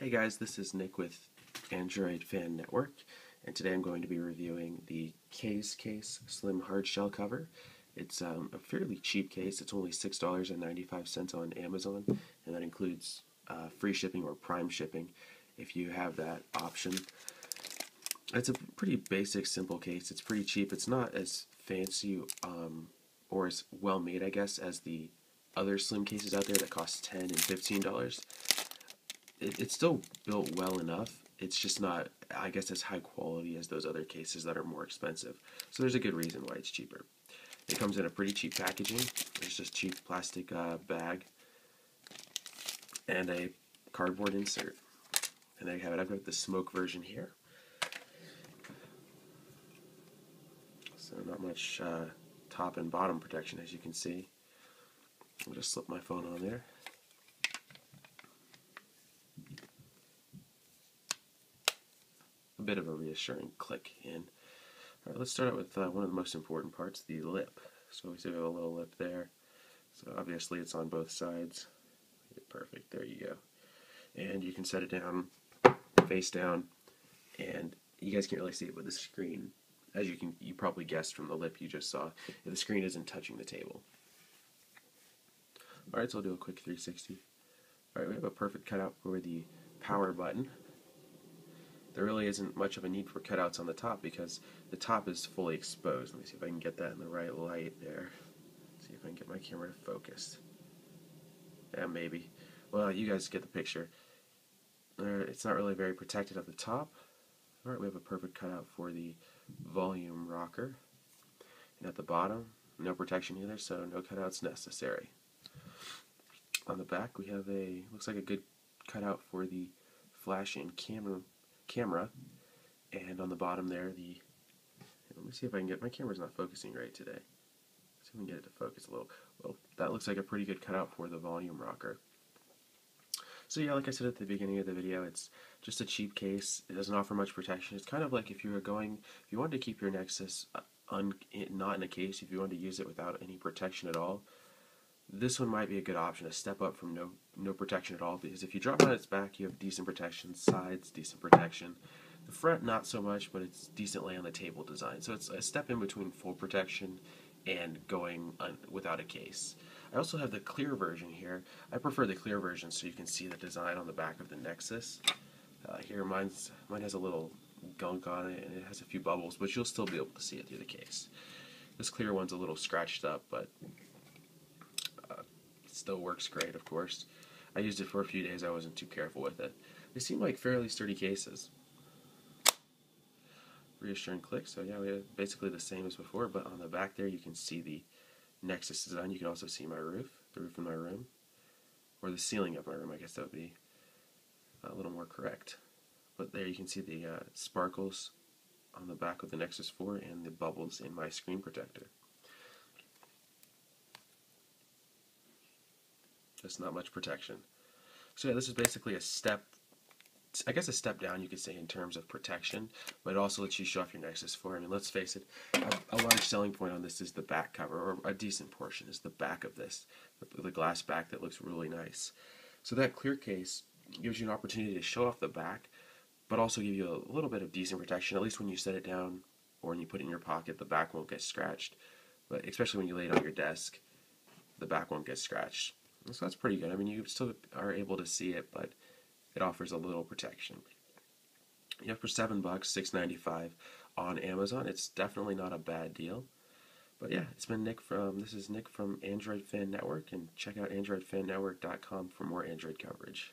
Hey guys, this is Nick with Android Fan Network, and today I'm going to be reviewing the KaysCase Slim Hardshell cover. It's a fairly cheap case. It's only $6.95 on Amazon, and that includes free shipping or prime shipping if you have that option. It's a pretty basic, simple case. It's pretty cheap. It's not as fancy or as well made, I guess, as the other slim cases out there that cost $10 and $15. It's still built well enough. It's just not, I guess, as high quality as those other cases that are more expensive. So there's a good reason why it's cheaper. It comes in a pretty cheap packaging. There's just cheap plastic bag and a cardboard insert. And there you have it. I've got the smoke version here. So not much top and bottom protection, as you can see. I'll just slip my phone on there. A bit of a reassuring click in. Alright, let's start out with one of the most important parts, the lip. So we have a little lip there. So obviously it's on both sides. Perfect, there you go. And you can set it down, face down, and you guys can't really see it with the screen. As you probably guessed from the lip you just saw, the screen isn't touching the table. Alright, so I'll do a quick 360. Alright, we have a perfect cutout for the power button. There really isn't much of a need for cutouts on the top because the top is fully exposed. Let me see if I can get that in the right light there. See if I can get my camera to focus. Yeah, maybe. Well, you guys get the picture. It's not really very protected at the top. Alright, we have a perfect cutout for the volume rocker. And at the bottom, no protection either, so no cutouts necessary. On the back, we have looks like a good cutout for the flash and camera, and on the bottom there, let me see if I can get, my camera's not focusing right today. Let's see if we can get it to focus a little. Well, that looks like a pretty good cutout for the volume rocker. So yeah, like I said at the beginning of the video, it's just a cheap case. It doesn't offer much protection. It's kind of like if you wanted to keep your Nexus not in a case, if you wanted to use it without any protection at all, this one might be a good option, a step up from no protection at all, because if you drop it on its back, you have decent protection, sides, decent protection. The front, not so much, but it's decently on the table design. So it's a step in between full protection and going without a case. I also have the clear version here. I prefer the clear version so you can see the design on the back of the Nexus. Here, mine has a little gunk on it, and it has a few bubbles, but you'll still be able to see it through the case. This clear one's a little scratched up, but still works great, of course. I used it for a few days. I wasn't too careful with it. They seem like fairly sturdy cases. Reassuring click. So yeah, we have basically the same as before, but on the back there you can see the Nexus design. You can also see my roof, the roof in my room, or the ceiling of my room. I guess that would be a little more correct. But there you can see the sparkles on the back of the Nexus 4 and the bubbles in my screen protector. Just not much protection. So yeah, this is basically a step down, you could say, in terms of protection, but it also lets you show off your Nexus 4. I mean, let's face it, a large selling point on this is the back cover, or a decent portion is the back of this, the glass back that looks really nice. So that clear case gives you an opportunity to show off the back, but also give you a little bit of decent protection, at least when you set it down or when you put it in your pocket, the back won't get scratched. But especially when you lay it on your desk, the back won't get scratched. So that's pretty good. I mean, you still are able to see it, but it offers a little protection. You have for $7, $6.95 on Amazon. It's definitely not a bad deal. But yeah, this is Nick from Android Fan Network, and check out AndroidFanNetwork.com for more Android coverage.